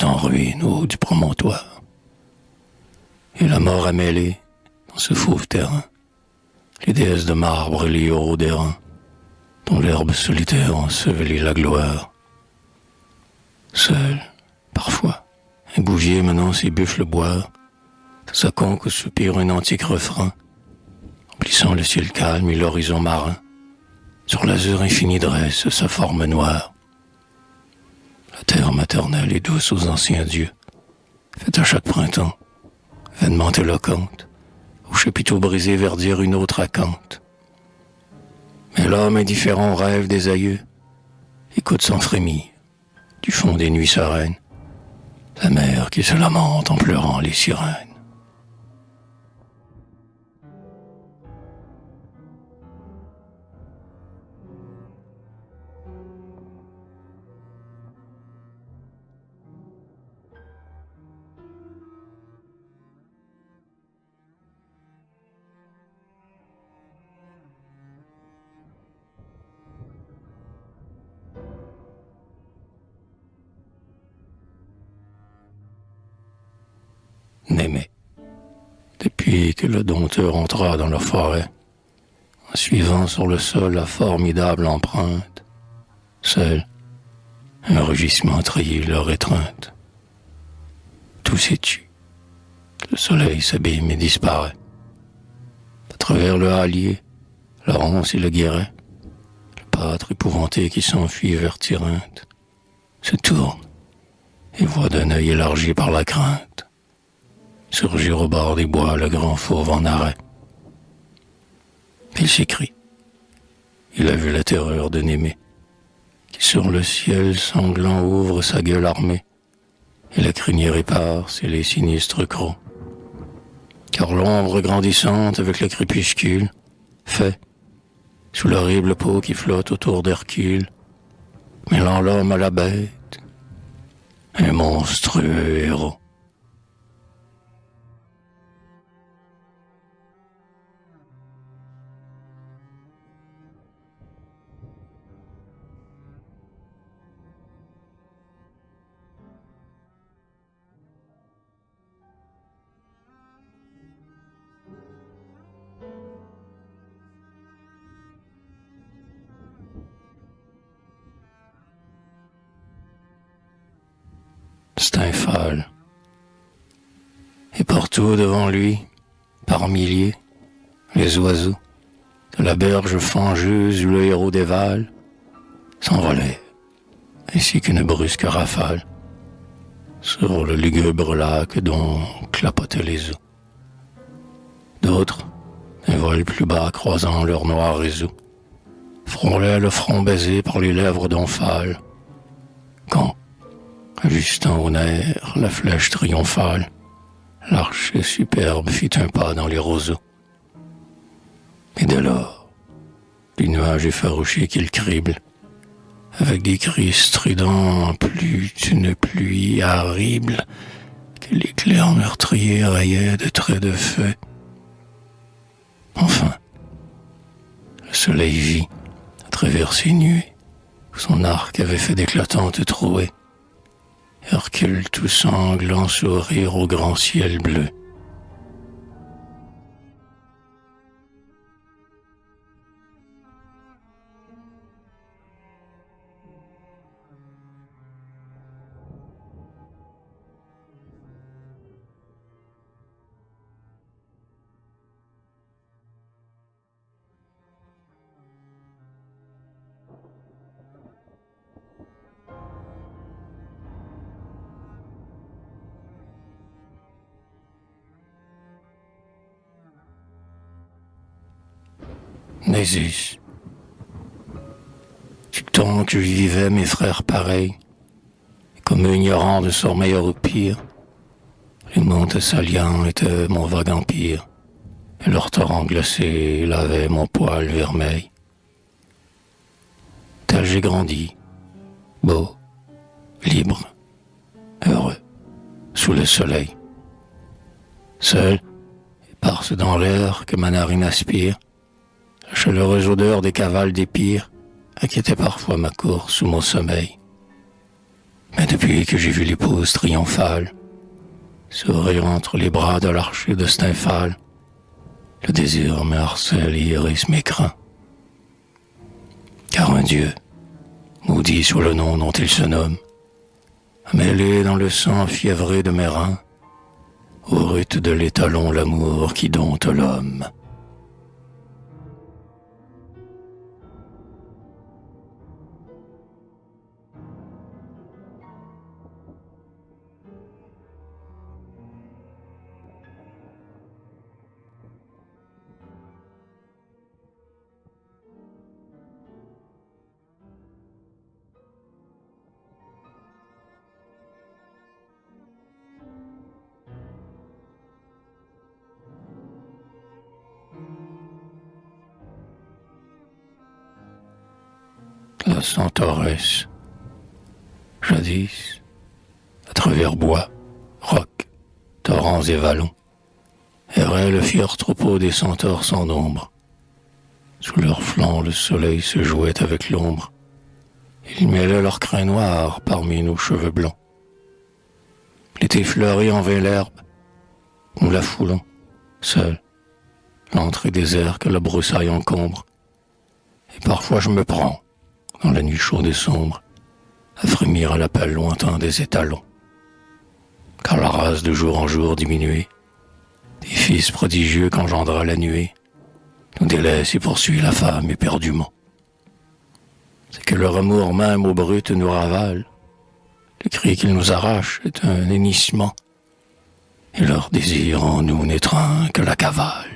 en ruine au haut du promontoire. Et la mort a mêlé, dans ce fauve terrain, les déesses de marbre et les héros d'airain, dont l'herbe solitaire ensevelit la gloire. Seul, parfois, un bouvier menant ses buffles boire, de sa conque soupire un antique refrain, emplissant le ciel calme et l'horizon marin, sur l'azur infini dresse sa forme noire. La terre maternelle est douce aux anciens dieux, faite à chaque printemps, vainement éloquente, au chapiteau brisé verdir une autre acanthe. Mais l'homme indifférent rêve des aïeux, écoute sans frémir, du fond des nuits sereines, la mer qui se lamente en pleurant les sirènes. N'aimait. Depuis que le dompteur entra dans leur forêt, en suivant sur le sol la formidable empreinte, seul, un rugissement trahit leur étreinte. Tout s'étue. Le soleil s'abîme et disparaît. À travers le hallier, la ronce et le guéret, le pâtre épouvanté qui s'enfuit vers Tyrinthe, se tourne et voit d'un œil élargi par la crainte surgir au bord des bois le grand fauve en arrêt. Il s'écrie. Il a vu la terreur de Némée, qui sur le ciel sanglant ouvre sa gueule armée, et la crinière éparse et les sinistres crocs. Car l'ombre grandissante avec le crépuscule fait, sous l'horrible peau qui flotte autour d'Hercule, mêlant l'homme à la bête, un monstrueux héros. C'est un fâle. Et partout devant lui, par milliers, les oiseaux, de la berge fangeuse où le héros dévale, s'envolaient, ainsi qu'une brusque rafale, sur le lugubre lac dont clapotaient les eaux. D'autres, d'un vol plus bas croisant leur noir réseau, frôlaient le front baisé par les lèvres d'omphale, quand, ajustant au nerf la flèche triomphale, l'archer superbe fit un pas dans les roseaux. Et dès lors, les nuages effarouchés qu'il crible, avec des cris stridents plus d'une pluie horrible, que l'éclair meurtrier rayait de traits de feu. Enfin, le soleil vit, à travers ses nuées, où son arc avait fait d'éclatantes trouées, Hercule tout sanglant sourire au grand ciel bleu. Nésus, du temps que je vivais mes frères pareils, comme ignorants de son meilleur ou pire, les monts Saliants étaient mon vague empire, et leurs torrents glacés lavaient mon poil vermeil. Tel j'ai grandi, beau, libre, heureux, sous le soleil. Seul, éparse dans l'air que ma narine aspire, la chaleureuse odeur des cavales d'épire inquiétait parfois ma course ou mon sommeil. Mais depuis que j'ai vu l'épouse triomphale sourire entre les bras de l'archer de Stymphale, le désir me harcèle et hérisse mes crins. Car un Dieu, maudit sur le nom dont il se nomme, a mêlé dans le sang fiévré de mes reins, au rut de l'étalon l'amour qui dompte l'homme. La Centauresse, jadis, à travers bois, rocs, torrents et vallons, errait le fier troupeau des centaures sans nombre. Sous leurs flancs, le soleil se jouait avec l'ombre. Ils mêlaient leurs crins noirs parmi nos cheveux blancs. L'été fleuri en vint l'herbe, nous la foulons, seule, l'entrée désert que la broussaille encombre. Et parfois je me prends, dans la nuit chaude et sombre, à frémir à l'appel lointain des étalons. Car la race de jour en jour diminuée, des fils prodigieux qu'engendra la nuée, nous délaisse et poursuit la femme éperdument. C'est que leur amour même au brut nous ravale, le cri qu'ils nous arrachent est un hennissement, et leur désir en nous n'étreint que la cavale.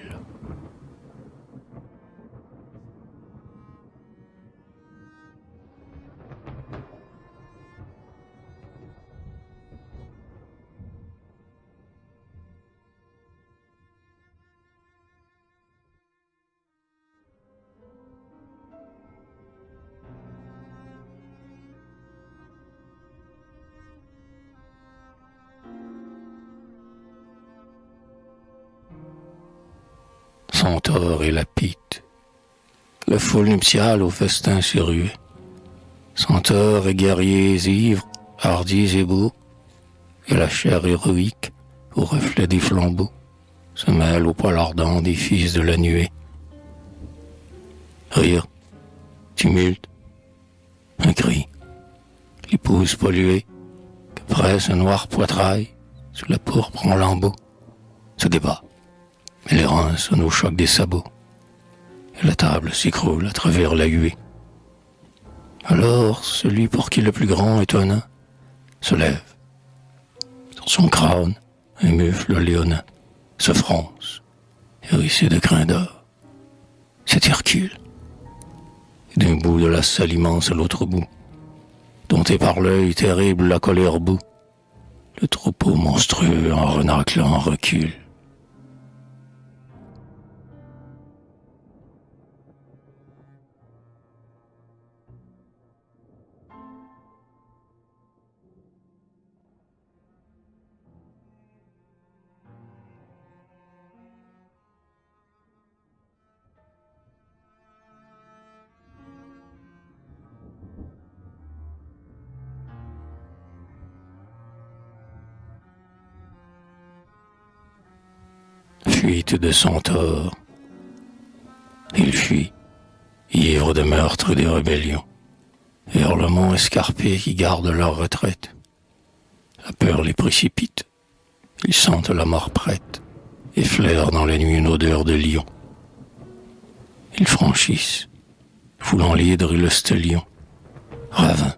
Centaure et la pite, la foule nuptiale au festin s'est ruée. Centaures et guerriers ivres, hardis et beaux, et la chair héroïque, au reflet des flambeaux, se mêle au poil ardent des fils de la nuée. Rire, tumulte, un cri, l'épouse polluée, que presse un noir poitrail, sous la pourpre en lambeaux, se débat. Mais les reins sonnent au choc des sabots, et la table s'écroule à travers la huée. Alors, celui pour qui le plus grand étonnant se lève. Sur son crâne, un mufle léonin se fronce, hérissé de crins d'or. C'est Hercule. Et d'un bout de la salle immense à l'autre bout, dompté par l'œil terrible la colère bout, le troupeau monstrueux en renâclant recule. Fuite de centaure. Il fuit, ivre de meurtre et de rébellion, vers le mont escarpé qui garde leur retraite. La peur les précipite, ils sentent la mort prête, et flairent dans la nuit une odeur de lion. Ils franchissent, foulant l'hydre et le stellion, ravin,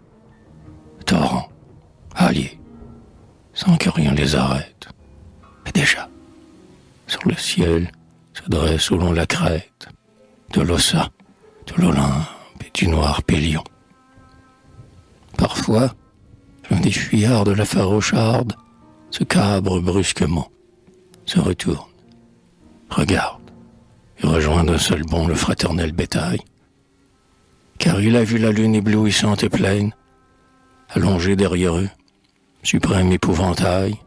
torrent, alliés, sans que rien les arrête. Et déjà, sur le ciel se dresse au long la crête de l'Ossa, de l'Olympe et du noir Pélion. Parfois, un des fuyards de la Farocharde se cabre brusquement, se retourne, regarde et rejoint d'un seul bond le fraternel bétail, car il a vu la lune éblouissante et pleine, allongée derrière eux, suprême épouvantail,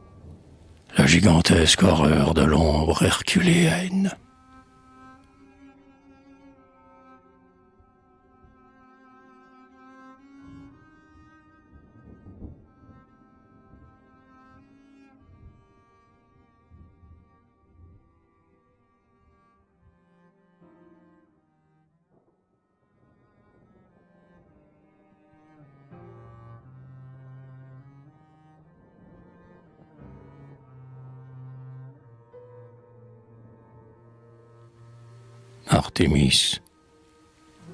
la gigantesque horreur de l'ombre herculéenne. Artémis,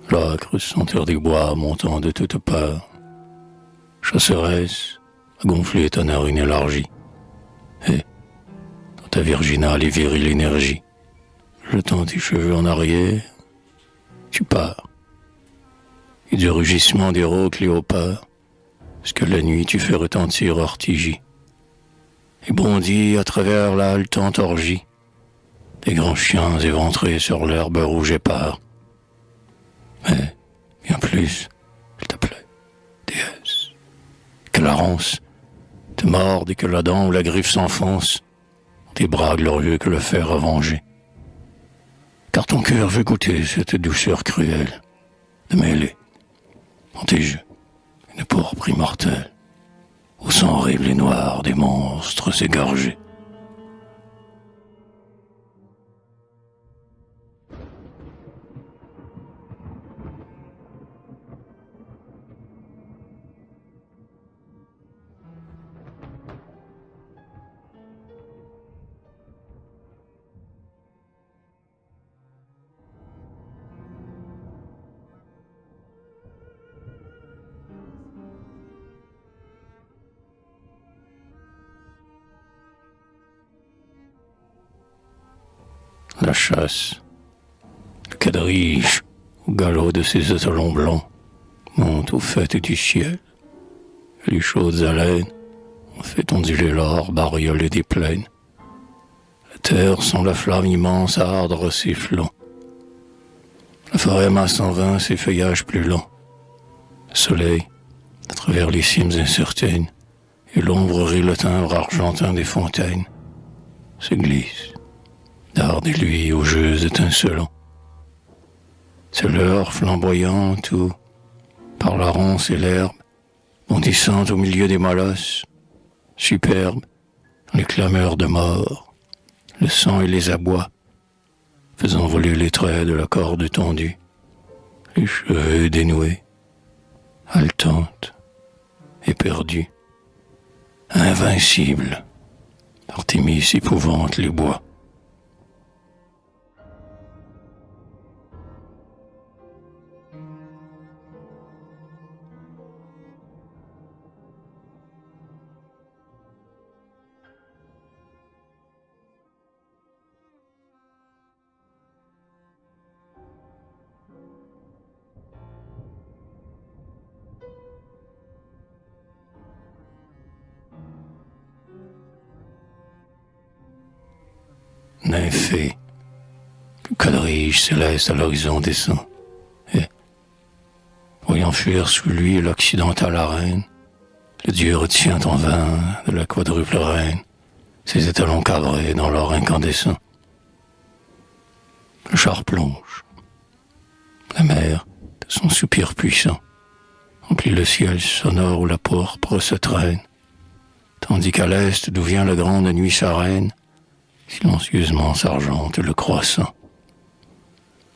l'âcre senteur des bois montant de toutes parts, chasseresse à gonfler ta narine élargie, et, dans ta virginale et virile énergie, jetant tes cheveux en arrière, tu pars. Et du rugissement des rôques léopards, jusque la nuit tu fais retentir Ortigie, et bondis à travers la haletante orgie, des grands chiens éventrés sur l'herbe rouge épars. Mais, bien plus, s'il te plaît, déesse, que la ronce te morde et que la dent ou la griffe s'enfonce dans tes bras glorieux que le fer a vengé. Car ton cœur veut goûter cette douceur cruelle de mêler dans tes yeux une pourpre immortelle au sang horrible et noir des monstres égorgés. La chasse, le quadrige, au galop de ses étalons blancs, monte aux fêtes du ciel. Les chaudes haleines ont fait onduler l'or bariolé des plaines. La terre sent la flamme immense ardre ses flancs. La forêt masse en vain ses feuillages plus lents. Le soleil, à travers les cimes incertaines, et l'ombre rit le timbre argentin des fontaines, se glisse. Darde et lui aux jeux étincelants. C'est l'heure flamboyante où, par la ronce et l'herbe, bondissant au milieu des molosses, superbe, dans les clameurs de mort, le sang et les abois, faisant voler les traits de la corde tendue, les cheveux dénoués, haletante, éperdue, invincible, Artémis épouvante les bois. Nymphée, le quadrige céleste à l'horizon descend, et, voyant fuir sous lui l'occidentale arène, le dieu retient en vain de la quadruple reine ses étalons cadrés dans l'or incandescent. Le char plonge, la mer, de son soupir puissant, emplit le ciel sonore où la pourpre se traîne, tandis qu'à l'est d'où vient la grande nuit sereine, silencieusement s'argente le croissant.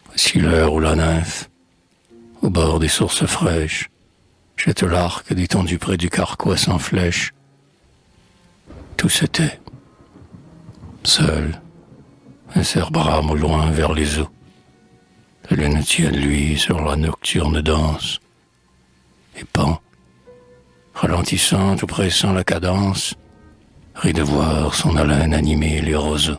Voici l'heure où la nymphe, au bord des sources fraîches, jette l'arc détendu près du carquois sans flèche. Tout se tait. Seul, un cerf brame au loin vers les eaux. La lune tient lui sur la nocturne danse. Et Pan, ralentissant ou pressant la cadence, rit de voir son haleine animer les roseaux.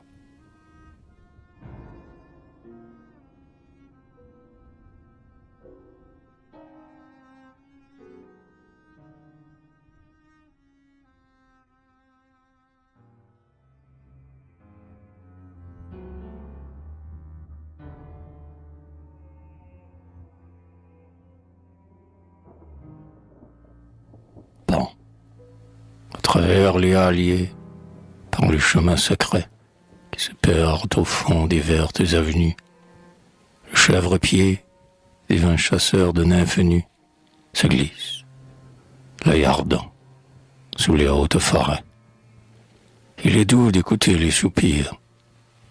Pan, à travers les halliers, par les chemins secrets qui se perdent au fond des vertes avenues, le chèvre-pied des vains chasseurs de nymphes nues se glisse, l'œil ardent, sous les hautes forêts. Il est doux d'écouter les soupirs,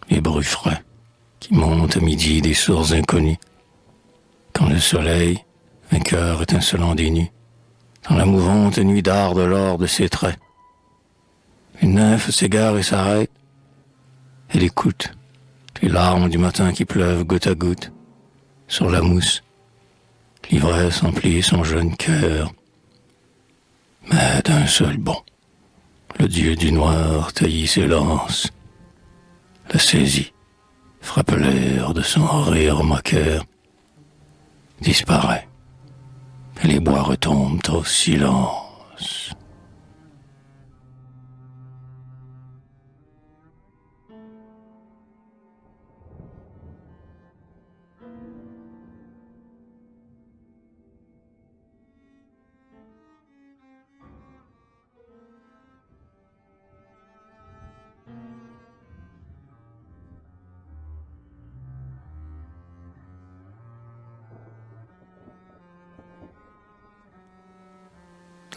les bruits frais qui montent à midi des sources inconnues, quand le soleil, vainqueur étincelant des nues, dans la mouvante nuit darde l'or de ses traits. Une nymphe s'égare et s'arrête. Elle écoute, Les larmes du matin qui pleuvent goutte à goutte sur la mousse. L'ivresse emplit son jeune cœur. Mais d'un seul bond, le dieu du noir taillit ses lances, la saisit, frappe l'air de son rire moqueur, disparaît, et les bois retombent au silence.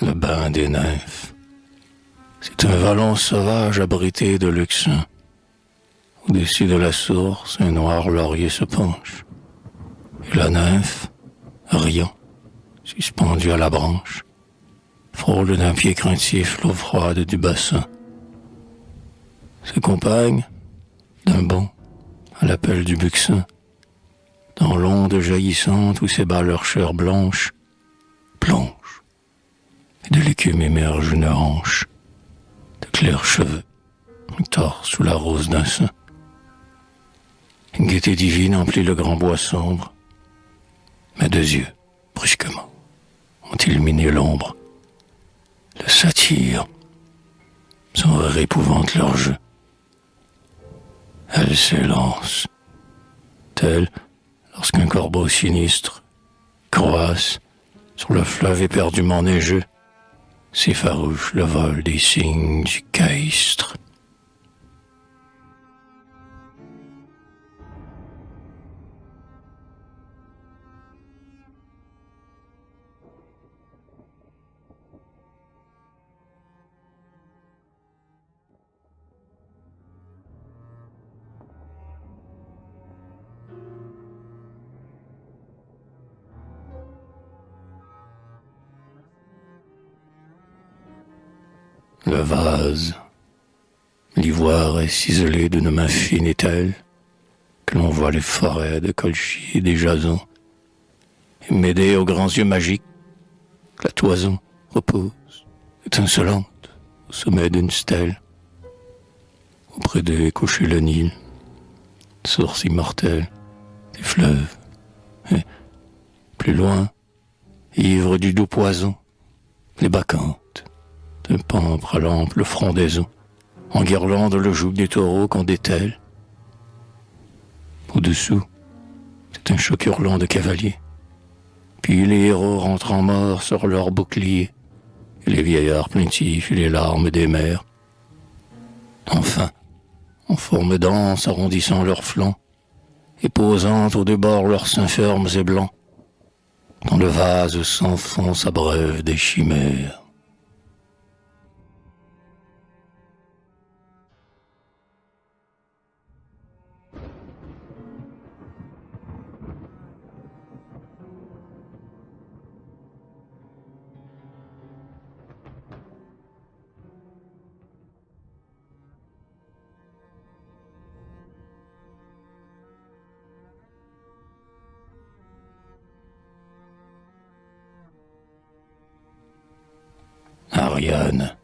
Le bain des nymphes. C'est un vallon sauvage abrité de luxin. Au-dessus de la source, un noir laurier se penche. Et la nymphe, riant, suspendue à la branche, frôle d'un pied craintif l'eau froide du bassin. Ses compagnes, d'un bond, à l'appel du buxin, dans l'onde jaillissante où s'ébat leur chair blanche, plongent. Et de l'écume émerge une hanche, de clairs cheveux, un torse sous la rose d'un sein. Une gaieté divine emplit le grand bois sombre, mais deux yeux, brusquement, ont illuminé l'ombre. Le satyre, son rire épouvante leur jeu. Elle s'élance, tel lorsqu'un corbeau sinistre croasse sur le fleuve éperdument neigeux, s'effarouche le vol des cygnes du caïstre. Le vase, l'ivoire est ciselé d'une main fine et telle que l'on voit les forêts de colchis et des jasons. Et mêlée aux grands yeux magiques, la toison repose, étincelante, au sommet d'une stèle. Auprès d'eux est couché le Nil, source immortelle des fleuves. Et plus loin, ivre du doux poison, les bacchantes d'un pampre à l'ample frondaison, enguirlandent le joug des taureaux qu'on dételle. Au-dessous, c'est un choc hurlant de cavaliers. Puis les héros rentrant morts sur leurs boucliers, et les vieillards plaintifs et les larmes des mères. Enfin, en forme dense arrondissant leurs flancs, et posant aux deux bords leurs seins fermes et blancs, dans le vase sans fond s'abreuvent des chimères. Ariane,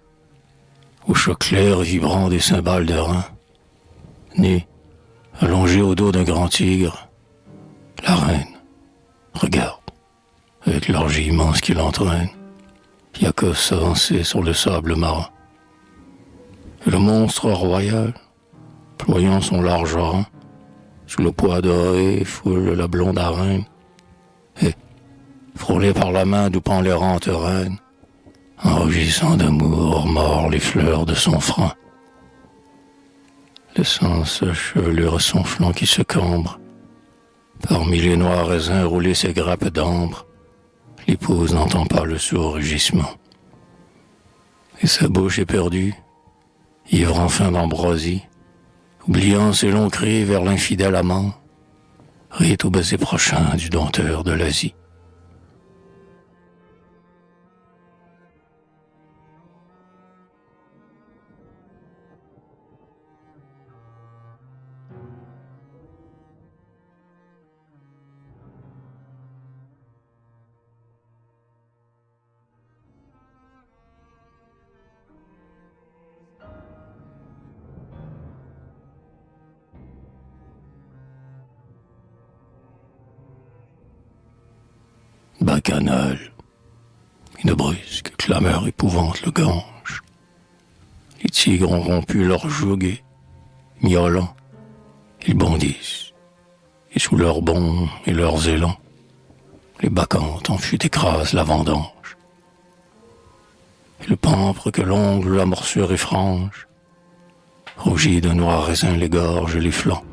au choc clair vibrant des cymbales de rein, née, allongée au dos d'un grand tigre, la reine regarde, avec l'orgie immense qui l'entraîne, Iacos s'avancer sur le sable marin. Et le monstre royal, ployant son large rein, sous le poids doré, foule la blonde arène, et, frôlée par la main d'où pend l'errante reine, en rugissant d'amour, mord les fleurs de son frein. Laissant sa chevelure à son flanc qui se cambre, parmi les noirs raisins rouler ses grappes d'ambre, l'épouse n'entend pas le sourd rugissement. Et sa bouche éperdue, ivre enfin d'ambroisie, oubliant ses longs cris vers l'infidèle amant, rit au baiser prochain du dompteur de l'Asie. bacchanale. Une brusque clameur épouvante le gange. Les tigres ont rompu leur joug et, miaulant, ils bondissent. Et sous leurs bonds et leurs élans, les bacchantes en fuite écrasent la vendange. Et le pampre que l'ongle la morsure effrange, rougit de noir raisin les gorges et les flancs.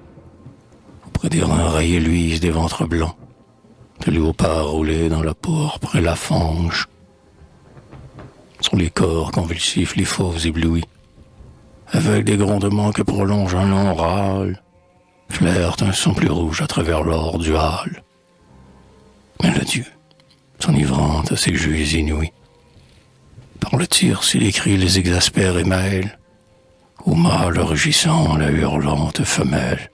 Auprès des reins rayés luisent des ventres blancs, de léopards roulés dans la pourpre et la fange. Sur les corps convulsifs les fauves éblouis, avec des grondements que prolonge un long râle, flairent un son plus rouge à travers l'or du hâle. Mais le Dieu, s'enivrant à ses jeux inouïs, par le tir s'il écrit les exaspère et mêle, au mâle rugissant la hurlante femelle.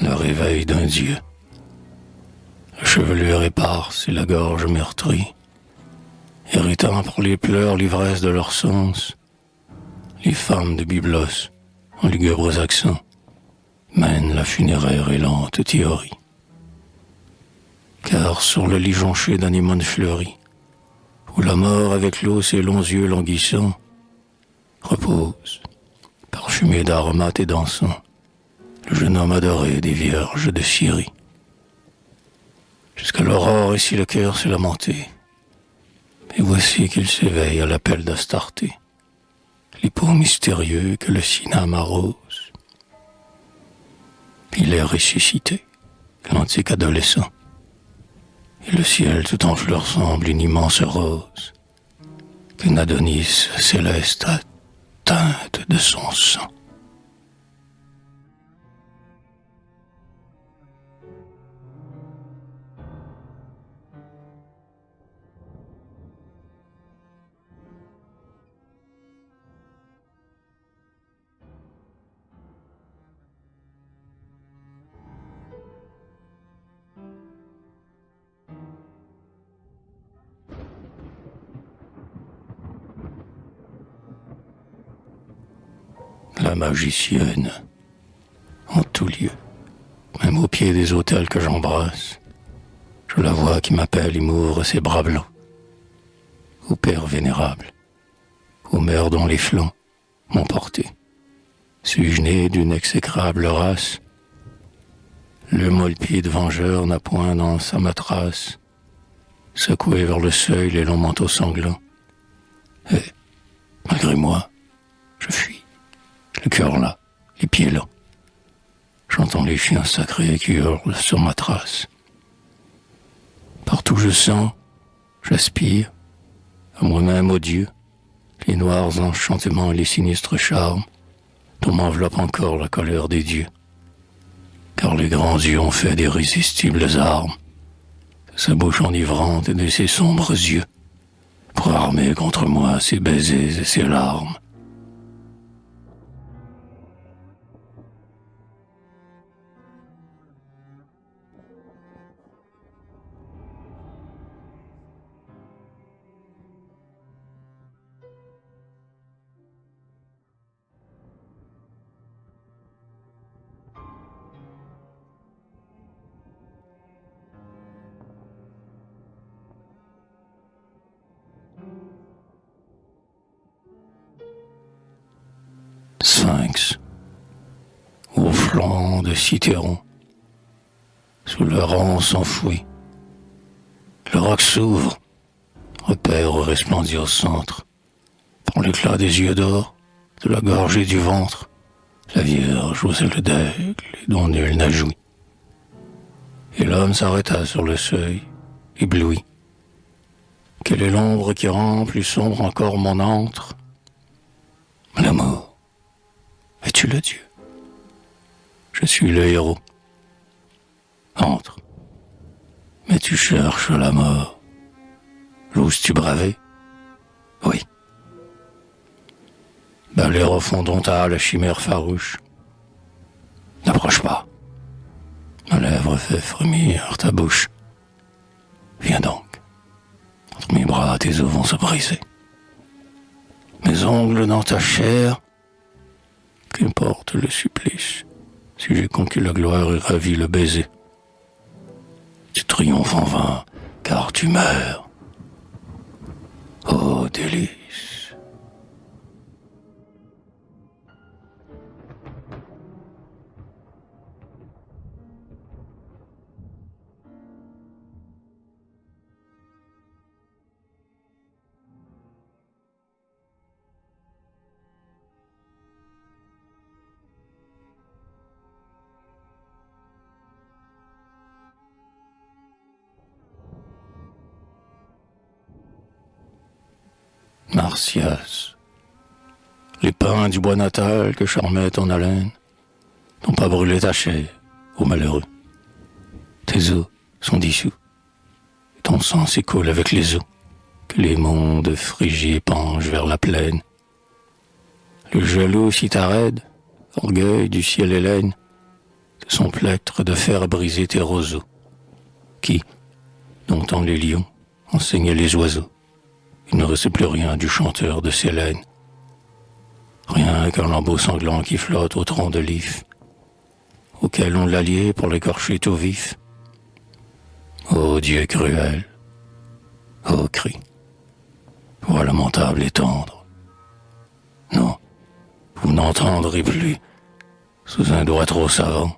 Le réveil d'un dieu, la chevelure éparse et la gorge meurtrie, irritant pour les pleurs l'ivresse de leur sens, les femmes de Byblos, en lugubres accents, mènent la funéraire et lente théorie. Car sur le lit jonché d'anémones fleuries, où la mort avec l'eau ses longs yeux languissants repose, parfumé d'aromates et d'encens, le jeune homme adoré des vierges de Syrie. Jusqu'à l'aurore, et si le cœur s'est lamenté, et voici qu'il s'éveille à l'appel d'Astarté, l'hippo mystérieux que le Sinam arrose. Il est ressuscité, l'antique adolescent, et le ciel tout en fleurs semble une immense rose, qu'une Adonis céleste a teinte de son sang. La magicienne, en tout lieu, même au pied des autels que j'embrasse, je la vois qui m'appelle et m'ouvre ses bras blancs. Ô Père vénérable, ô Mère dont les flancs m'ont porté, suis-je né d'une exécrable race? Le mollepide vengeur n'a point dans sa materasse secoué vers le seuil les longs manteaux sanglants. Et, malgré moi, je fuis. Le cœur là, les pieds là. J'entends les chiens sacrés qui hurlent sur ma trace. Partout je sens, j'aspire, à moi-même, ô Dieu, les noirs enchantements et les sinistres charmes dont m'enveloppe encore la colère des dieux. Car les grands dieux ont fait d'irrésistibles armes, de sa bouche enivrante et de ses sombres yeux, pour armer contre moi ses baisers et ses larmes. Sphinx, au flanc de Cithéron, sous le rang s'enfouit. Le roc s'ouvre, repère resplendit au centre, par l'éclat des yeux d'or, de la gorge et du ventre, la Vierge aux ailes d'aigle et dont nul n'a joui. Et l'homme s'arrêta sur le seuil, ébloui. Quelle est l'ombre qui rend plus sombre encore mon antre? L'amour. Es-tu le Dieu? Je suis le héros. Entre. Mais tu cherches la mort. L'oses-tu braver? Oui. Balai refondonta la chimère farouche. N'approche pas. Ma lèvre fait frémir ta bouche. Viens donc. Entre mes bras, tes os vont se briser. Mes ongles dans ta chair. Qu'importe le supplice, si j'ai conquis la gloire et ravi le baiser. Tu triomphes en vain, car tu meurs. Oh, délice. Marsyas, les pins du bois natal que charmait ton haleine n'ont pas brûlé ta chair, ô malheureux. Tes os sont dissous, et ton sang s'écoule avec les eaux que les mondes frigés épangent vers la plaine. Le jaloux Citharède, orgueil du ciel hélène, de son plectre de fer brisé tes roseaux, qui, domptant les lions, enseignaient les oiseaux. Il ne restait plus rien du chanteur de Célène. Rien qu'un lambeau sanglant qui flotte au tronc de l'if, auquel on l'a lié pour l'écorcher tout vif. Ô Dieu cruel, ô cri, voix lamentable et tendre. Non, vous n'entendrez plus, sous un doigt trop savant,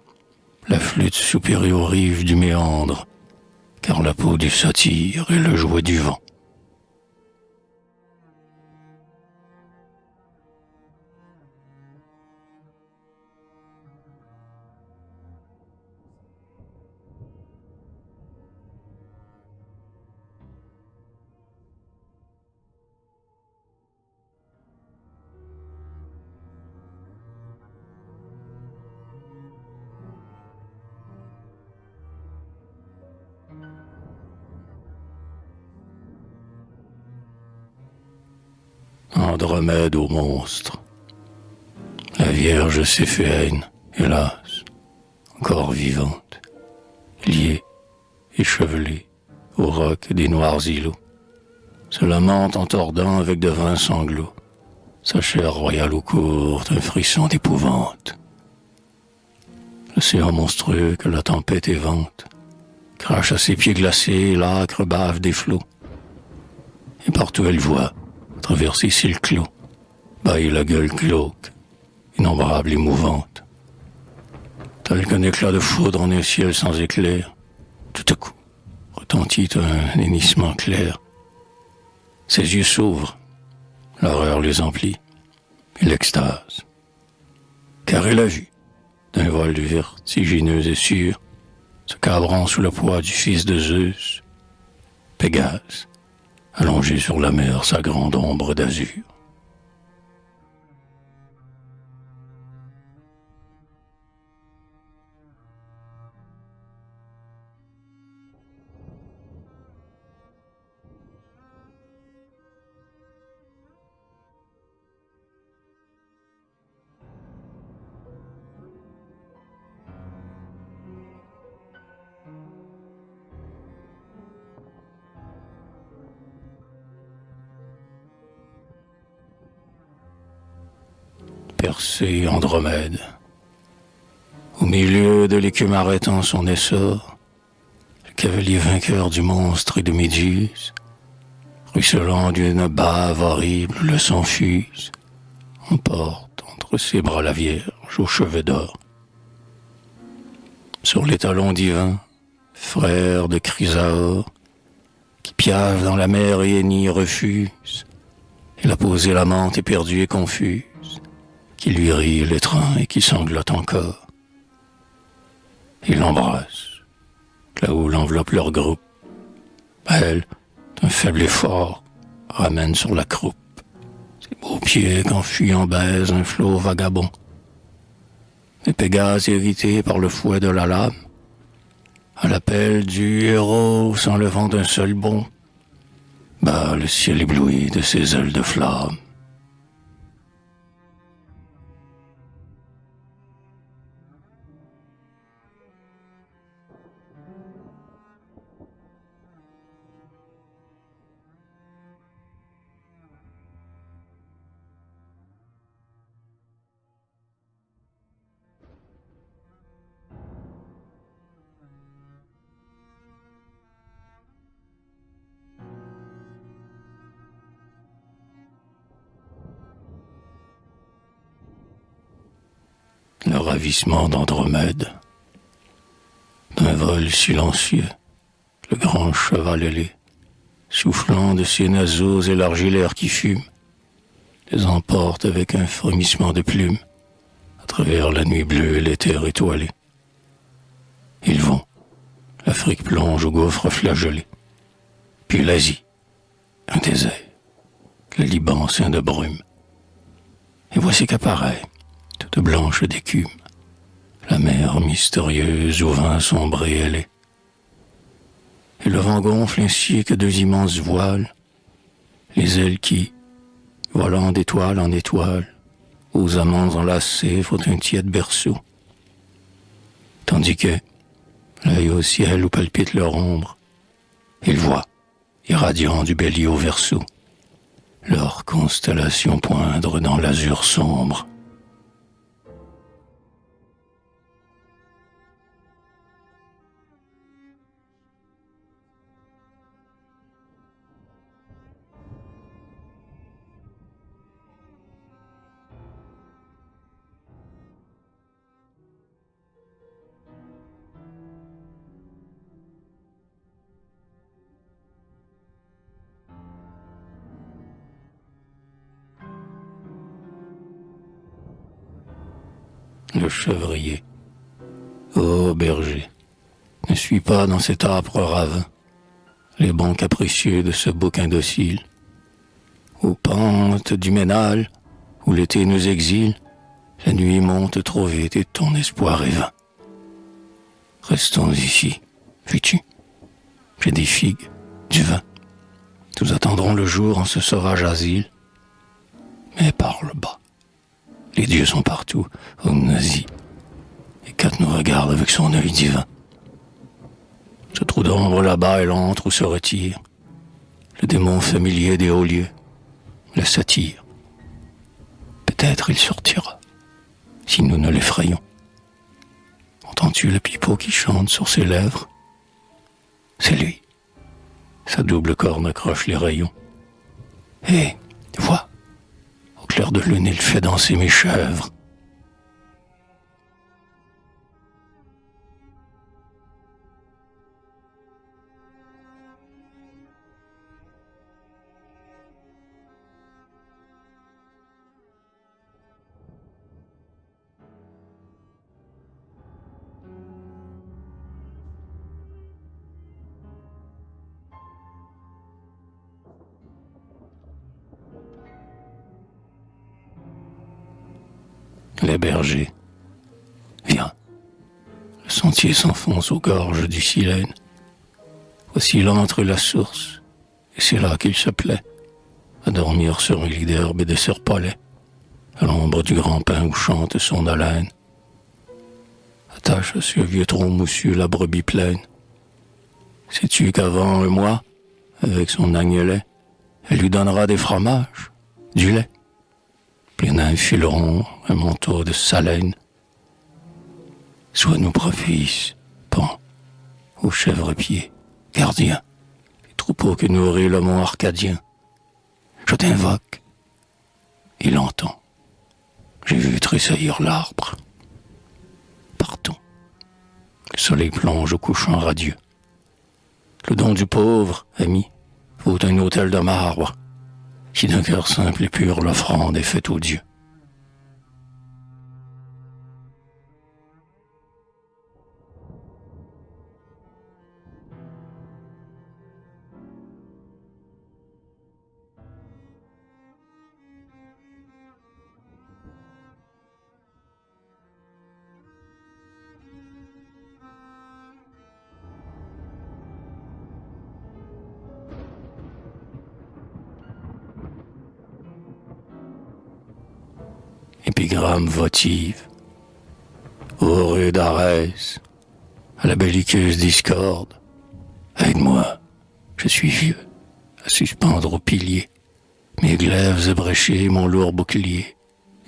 la flûte soupirer aux rives du méandre, car la peau du satyre est le jouet du vent. Andromède au monstre. La Vierge Céphéenne, hélas, encore vivante, liée, échevelée, au roc des noirs îlots, se lamente en tordant avec de vains sanglots, sa chair royale au court, un frisson d'épouvante. L'océan monstrueux que la tempête évente, crache à ses pieds glacés l'âcre bave des flots, et partout elle voit, traverser cils clos, bâiller la gueule glauque, innombrable et mouvante. Tel qu'un éclat de foudre en un ciel sans éclair, tout à coup, retentit un hennissement clair. Ses yeux s'ouvrent, l'horreur les emplit, et l'extase. Car elle a vu, d'un vol vertigineux et sûr, se cabrant sous le poids du fils de Zeus, Pégase, allongé sur la mer sa grande ombre d'azur. Persée Andromède, au milieu de l'écume arrêtant son essor, le cavalier vainqueur du monstre et de Méduse, ruisselant d'une bave horrible, le sang fuse, emporte entre ses bras la Vierge aux cheveux d'or. Sur les talons divins, frère de Chrysaor, qui piave dans la mer et n'y refuse, il a posé la menthe éperdue et confuse, qui lui rit l'étreint et qui sanglote encore. Il l'embrasse, là où l'enveloppe leur groupe. Elle, d'un faible effort, ramène sur la croupe ses beaux pieds qu'en fuyant baise un flot vagabond. Et Pégase, irrité par le fouet de la lame, à l'appel du héros s'enlevant d'un seul bond, Bat le ciel ébloui de ses ailes de flamme. Le ravissement d'Andromède, d'un vol silencieux, le grand cheval ailé, soufflant de ses naseaux élargit l'air qui fume, les emporte avec un frémissement de plumes, à travers la nuit bleue et l'éther étoilé. Ils vont, l'Afrique plonge au gouffre flagellé, puis l'Asie, un désert, le Liban ceint de brume. Et voici qu'apparaît, toute blanche d'écume, la mer mystérieuse au vin sombre et ailé. Et le vent gonfle ainsi que deux immenses voiles, les ailes qui, volant d'étoile en étoile, aux amants enlacés font un tiède berceau. Tandis que, l'œil au ciel où palpite leur ombre, ils voient, irradiant du bélier au verseau, leur constellation poindre dans l'azur sombre. Le chevrier. Ô berger, ne suis pas dans cet âpre ravin les bons capricieux de ce bouquin docile. Aux pentes du Ménal, où l'été nous exile, la nuit monte trop vite et ton espoir est vain. Restons ici, vois-tu, j'ai des figues, du vin. Nous attendrons le jour en ce sauvage asile. Mais parle bas. Les dieux sont partout, ô nazi. Et Kat nous regarde avec son œil divin. Ce trou d'ombre là-bas, elle entre ou se retire. Le démon familier des hauts lieux, le satire. Peut-être il sortira, si nous ne l'effrayons. Entends-tu le pipeau qui chante sur ses lèvres? C'est lui. Sa double corne accroche les rayons. Et, vois, au clair de lune, il fait danser mes chèvres. Les bergers. Viens. Le sentier s'enfonce aux gorges du Silène. Voici l'antre et la source, et c'est là qu'il se plaît à dormir sur un lit d'herbe et de serpolets, à l'ombre du grand pin où chante son haleine. Attache à ce vieux tronc moussu la brebis pleine. Sais-tu qu'avant un mois, avec son agnelet, elle lui donnera des fromages, du lait, plein d'un fileron, un manteau de salaine. Sois-nous propice, pan, aux chèvres-pieds, gardien, les troupeaux que nourrit le mont arcadien. Je t'invoque. Il entend. J'ai vu tressaillir l'arbre. Partons. Le soleil plonge au couchant radieux. Le don du pauvre, ami, vaut un autel de marbre, qui d'un cœur simple et pur l'offrande est faite aux dieux. épigramme votive, heureux d'Arès, à la belliqueuse discorde. Aide-moi, je suis vieux, à suspendre au pilier, mes glaives ébréchés, mon lourd bouclier,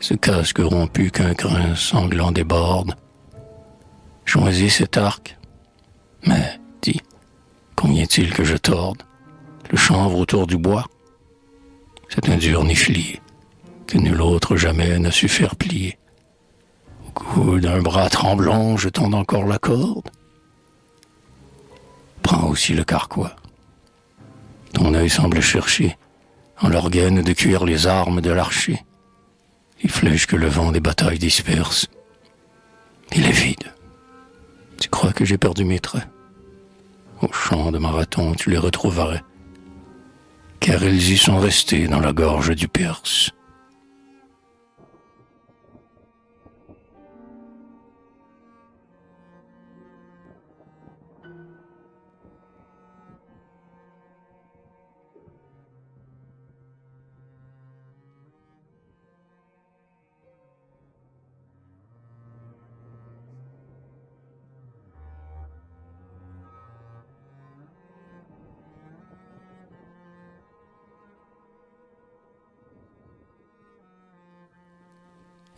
ce casque rompu qu'un crin sanglant déborde. Choisis cet arc, mais, dis, convient-il que je torde le chanvre autour du bois? C'est un dur niflier que nul autre jamais n'a su faire plier. Au cou d'un bras tremblant, je tends encore la corde. Prends aussi le carquois. Ton œil semble chercher en l'organe de cuire les armes de l'archer, les flèches que le vent des batailles disperse. Il est vide. Tu crois que j'ai perdu mes traits? Au champ de marathon, tu les retrouverais, car ils y sont restés dans la gorge du Perse.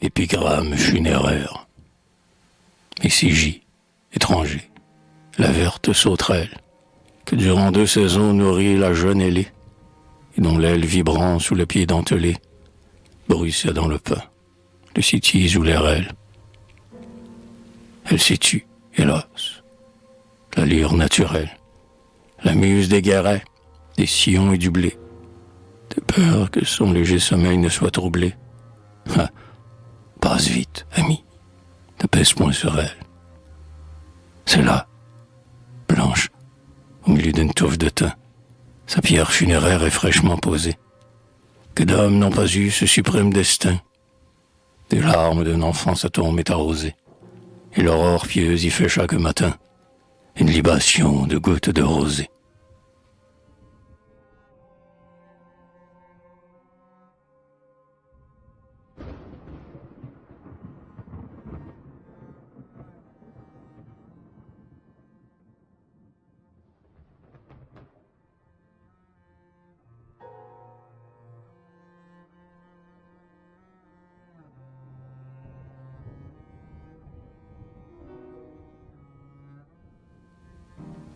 Épigramme funéraire. Ici étranger, la verte sauterelle, que durant 2 saisons nourrit la jeune ailée, et dont l'aile vibrant sous le pied dentelé bruissait dans le pain, le cytise ou l'airelle. Elle s'y tue, hélas, la lyre naturelle, la muse des guérets, des sillons et du blé, de peur que son léger sommeil ne soit troublé. Ah, passe vite, ami, ne pèse point sur elle. C'est là, blanche, au milieu d'une touffe de thym, sa pierre funéraire est fraîchement posée. Que d'hommes n'ont pas eu ce suprême destin. Des larmes d'un enfant sa tombe est arrosée, et l'aurore pieuse y fait chaque matin une libation de gouttes de rosée.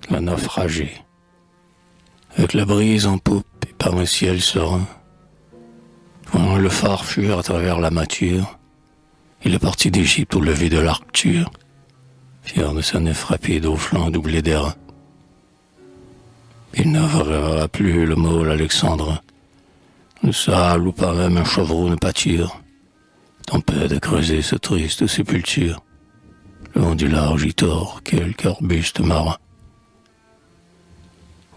La naufragée, avec la brise en poupe et par un ciel serein, voyant le phare fuir à travers la mâture, il est parti d'Égypte au lever de l'Arcture, fier de sa nef rapide aux flancs doublés d'airain. Il n'avouera plus le môle alexandrin, le sable où pas même un chevreau ne pâture, tempête de creuser cette triste sépulture, le vent du large y tord quelque arbuste marin.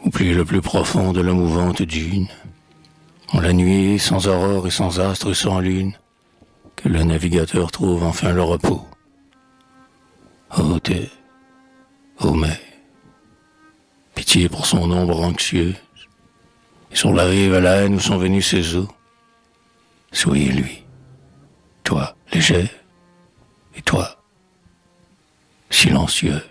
Au pli le plus profond de la mouvante dune, en la nuit, sans aurore et sans astre et sans lune, que le navigateur trouve enfin le repos. Ô terre, ô mer, pitié pour son ombre anxieuse, et sur la rive à la haine où sont venus ses eaux. Soyez lui, toi légère, et toi silencieuse.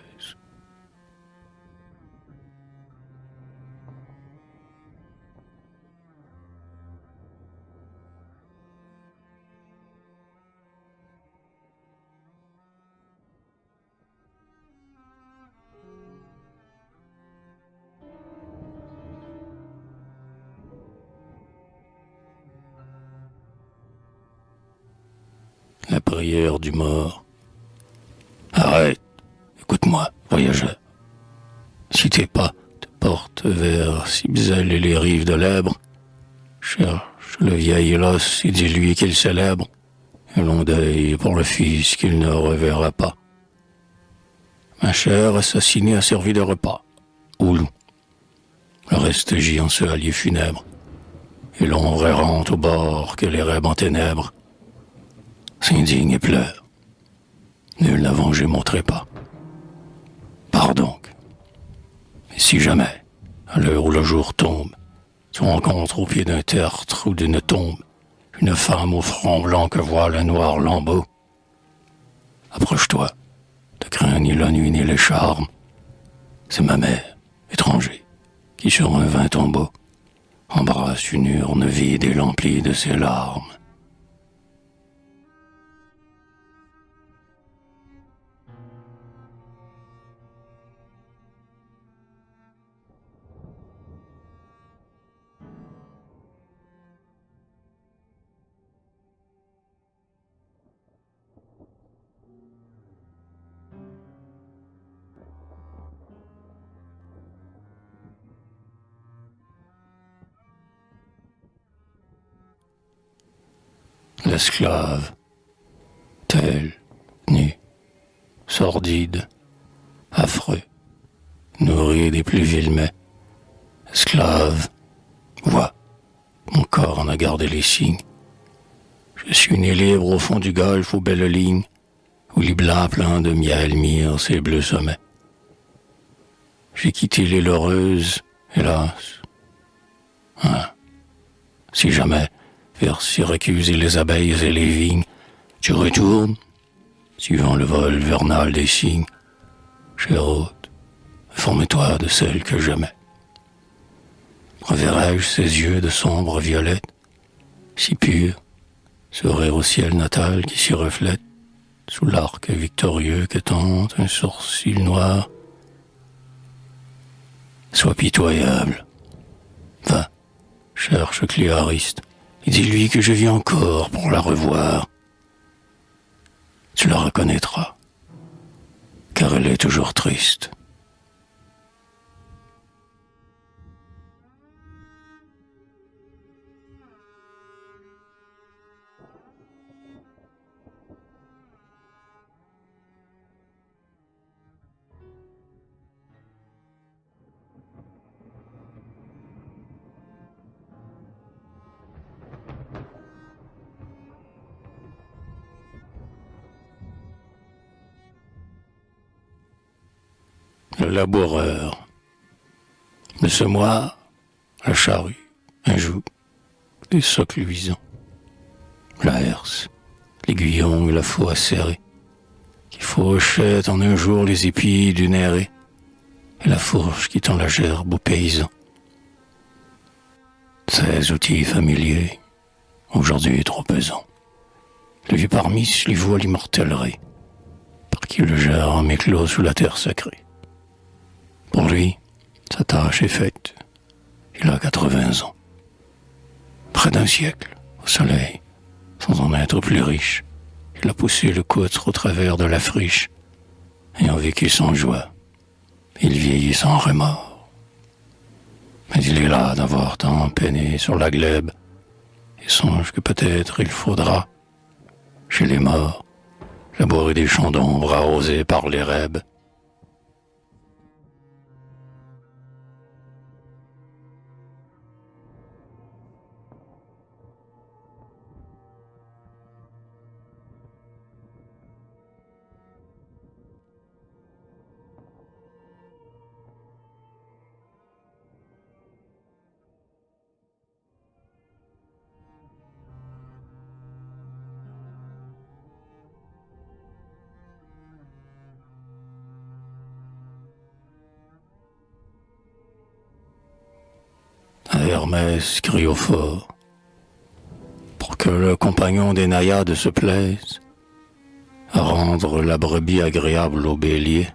La prière du mort. Arrête, écoute-moi, voyageur. Si tes pas te portent vers Sibzel et les rives de l'Èbre, cherche le vieil Élos et dis-lui qu'il célèbre un long deuil pour le fils qu'il ne reverra pas. Ma chère assassinée a servi de repas au loup. Le reste gît en ce hallier funèbre, et l'ombre errante au bord que les rêves en ténèbres s'indigne et pleure. Nul n'a vengé mon trépas. Pars donc. Et si jamais, à l'heure où le jour tombe, tu rencontres au pied d'un tertre ou d'une tombe une femme au front blanc que voile un noir lambeau. Approche-toi, ne crains ni la nuit ni les charmes. C'est ma mère, étranger, qui sur un vain tombeau embrasse une urne vide et l'emplit de ses larmes. L'esclave, tel, nu, sordide, affreux, nourri des plus vils mets, esclave, vois, mon corps en a gardé les signes. Je suis né libre au fond du golfe aux belles lignes, où les blancs pleins de miel mirent ses bleus sommets. J'ai quitté l'île heureuse, hélas. Si jamais, vers Syracuse et les abeilles et les vignes, tu retournes, suivant le vol vernal des cygnes, chère hôte, informe-toi de celle que j'aimais. Reverrai-je ses yeux de sombre violette, si purs, sourire au ciel natal qui s'y reflète, sous l'arc victorieux que tente un sourcil noir? Sois pitoyable. Va, cherche Cléariste, et dis-lui que je vis encore pour la revoir. Tu la reconnaîtras, car elle est toujours triste. Le laboureur. De ce mois, la charrue, un joug, des socs luisants, la herse, l'aiguillon et la faux acérée, qui fauchait en un jour les épis du néré, et la fourche qui tend la gerbe aux paysans. Ces outils familiers, aujourd'hui trop pesants, le vieux parmis les voit l'immortellerie, par qui le germe éclot sous la terre sacrée. Pour lui, sa tâche est faite. Il a 80 ans. Près d'un siècle, au soleil, sans en être plus riche, il a poussé le coutre au travers de la friche, ayant vécu sans joie. Il vieillit sans remords. Mais il est là d'avoir tant peiné sur la glèbe, et songe que peut-être il faudra, chez les morts, labourer des champs d'ombre arrosés par les rêbes. Hermès crie au fort, pour que le compagnon des naïades se plaise à rendre la brebis agréable au bélier,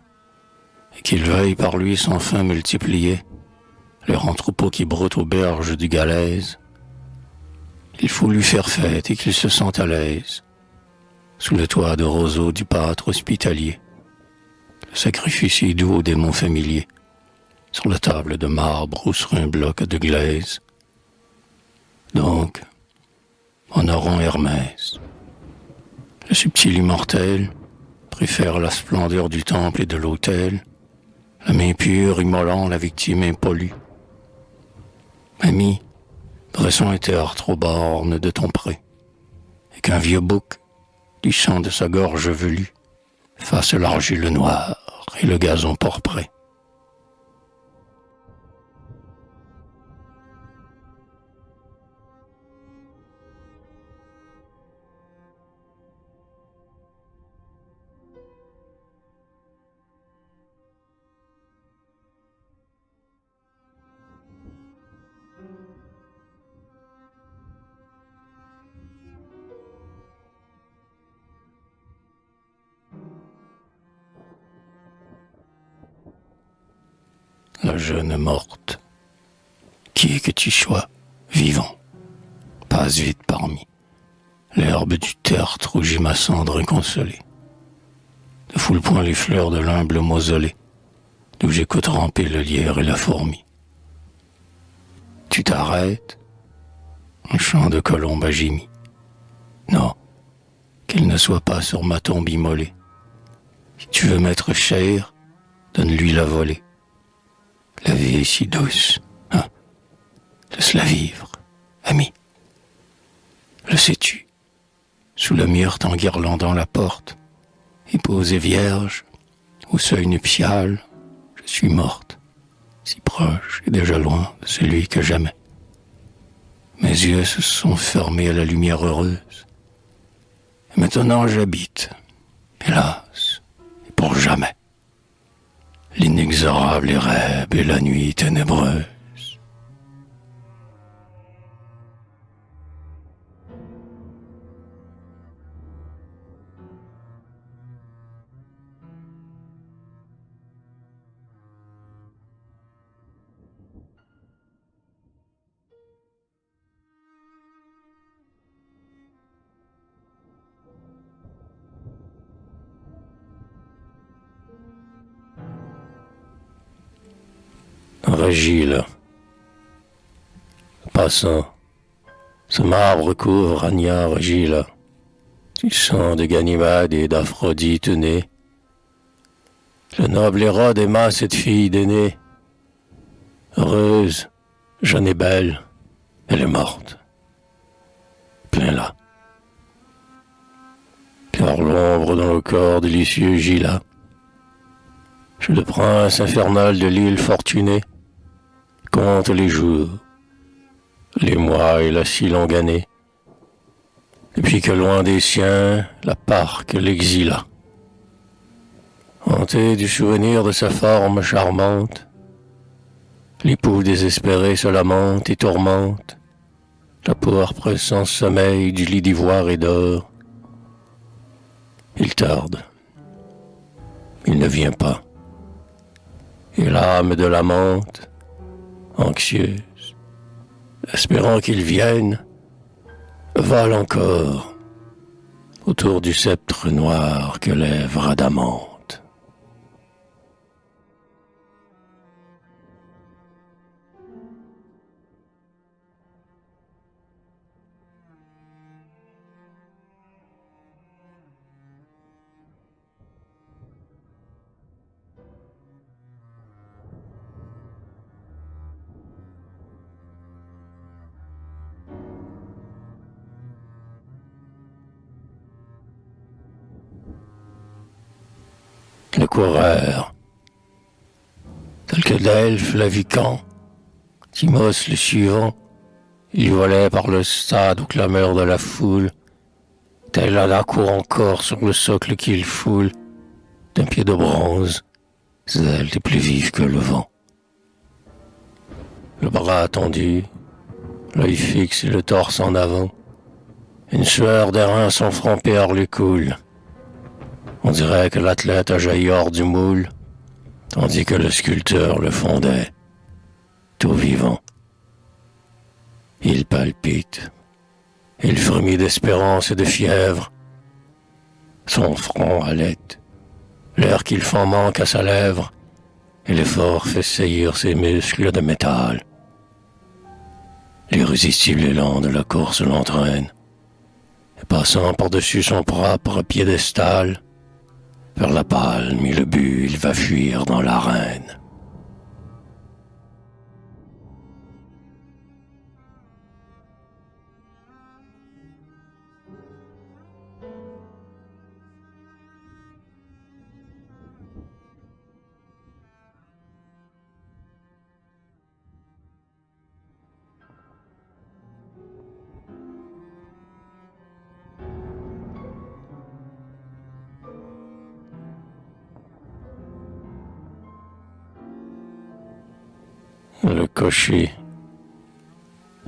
et qu'il veuille par lui sans fin multiplier les rangs troupeaux qui broutent aux berges du Galaise. Il faut lui faire fête et qu'il se sente à l'aise, sous le toit de roseaux du pâtre hospitalier, le sacrifice est doux aux démons familiers, sur la table de marbre ou sur un bloc de glaise. Donc, honorons Hermès. Le subtil immortel préfère la splendeur du temple et de l'autel, la main pure immolant la victime impolie. Ami, dressons un théâtre aux bornes de ton pré, et qu'un vieux bouc, lissant de sa gorge velue, fasse l'argile noire et le gazon pourpré. la jeune morte. Qui que tu sois, vivant, passe vite parmi l'herbe du tertre rougit ma cendre inconsolée. Ne foule point les fleurs de l'humble mausolée, d'où j'écoute ramper le lierre et la fourmi. Tu t'arrêtes, un chant de colombe à gémir. Non, qu'il ne soit pas sur ma tombe immolée. Si tu veux m'être cher, donne-lui la volée. La vie est si douce, hein? Laisse-la vivre, ami. Le sais-tu? Sous la myrte en guirlandant la porte, épouse et vierge, au seuil nuptial, je suis morte, si proche et déjà loin de celui que j'aimais. Mes yeux se sont fermés à la lumière heureuse, et maintenant j'habite, hélas, et pour jamais, l'inexorable érèbe et la nuit ténébreuse. Régile, passant, ce marbre couvre Agna Régile, du sang de Ganymède et d'Aphrodite né. Le noble Hérode aima cette fille d'aînée. Heureuse, jeune et belle, elle est morte. Plein là. Car l'ombre dans le corps délicieux gît là. Je le prince infernal de l'île fortunée compte les jours, les mois et la si longue année, depuis que loin des siens, la parque l'exila. Hanté du souvenir de sa forme charmante, l'époux désespéré se lamente et tourmente, la pourpre sans sommeil du lit d'ivoire et d'or. Il tarde, il ne vient pas, et l'âme de l'amante, anxieuse, espérant qu'il vienne, vole encore autour du sceptre noir que lève Rhadamante. Le coureur, tel que Delphes l'Avicant, Timos le suivant, il volait par le stade aux clameurs de la foule, tel Ada court encore sur le socle qu'il foule, d'un pied de bronze, svelte et plus vif que le vent. Le bras tendu, l'œil fixe et le torse en avant, une sueur d'airain son front péor lui coule. On dirait que l'athlète a jailli hors du moule, tandis que le sculpteur le fondait, tout vivant. Il palpite, il frémit d'espérance et de fièvre. Son front halète, l'air qu'il fend manque à sa lèvre, et l'effort fait saillir ses muscles de métal. L'irrésistible élan de la course l'entraîne, et passant par-dessus son propre piédestal, vers la palme et le but, il va fuir dans l'arène. Le cocher,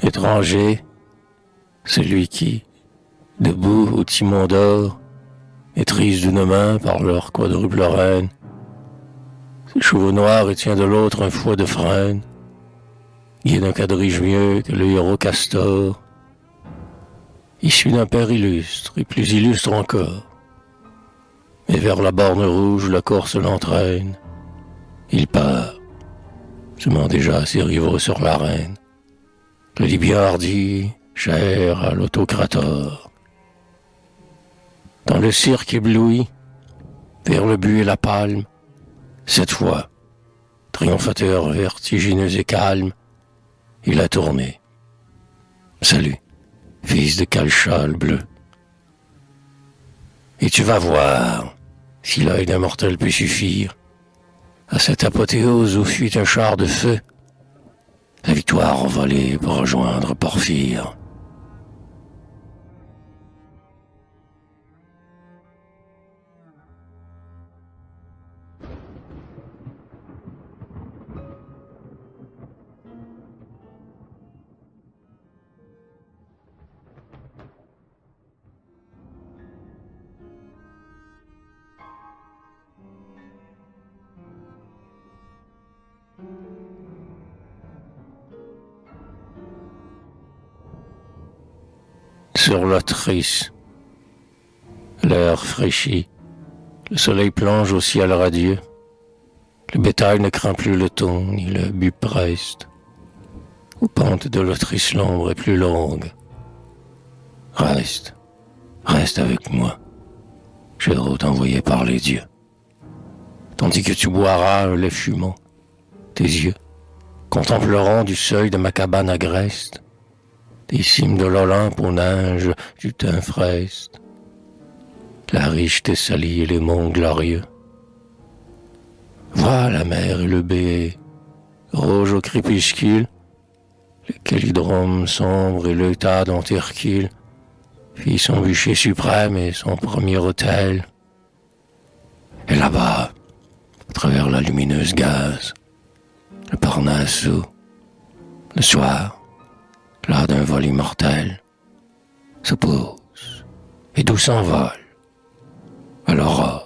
étranger, celui qui, debout au timon d'or, maîtrise d'une main par leur quadruple reine, Le chevau noir et tient de l'autre un fouet de frêne, guide un quadrige mieux que le héros castor, issu d'un père illustre et plus illustre encore. Mais vers la borne rouge où la course l'entraîne, il part, semant déjà ses rivaux sur l'arène. Le Libyen hardi, cher à l'autocrator. Dans le cirque ébloui, vers le but et la palme, cette fois, triomphateur vertigineux et calme, il a tourné. Salut, fils de Calchal bleu. Et tu vas voir, si l'œil d'un mortel peut suffire, à cette apothéose où fuit un char de feu, la victoire envolée pour rejoindre Porphyre. Sur l'Otris, l'air fraîchit, le soleil plonge au ciel radieux, le bétail ne craint plus le thon ni le bupreste, aux pentes de l'Otris l'ombre est plus longue. Reste avec moi, Géraud envoyé par les dieux, tandis que tu boiras un lait fumant, tes yeux contempleront du seuil de ma cabane agreste des cimes de l'Olympe aux neiges du Tynfrest, la riche Thessalie et les monts glorieux. Vois la mer et le bé, rouge au crépuscule, le calidrome sombre et l'eutade en terquille, fit son bûcher suprême et son premier autel. Et là-bas, à travers la lumineuse gaze, le Parnasse où, le soir, là d'un vol immortel, se pose et d'où s'envole à l'aurore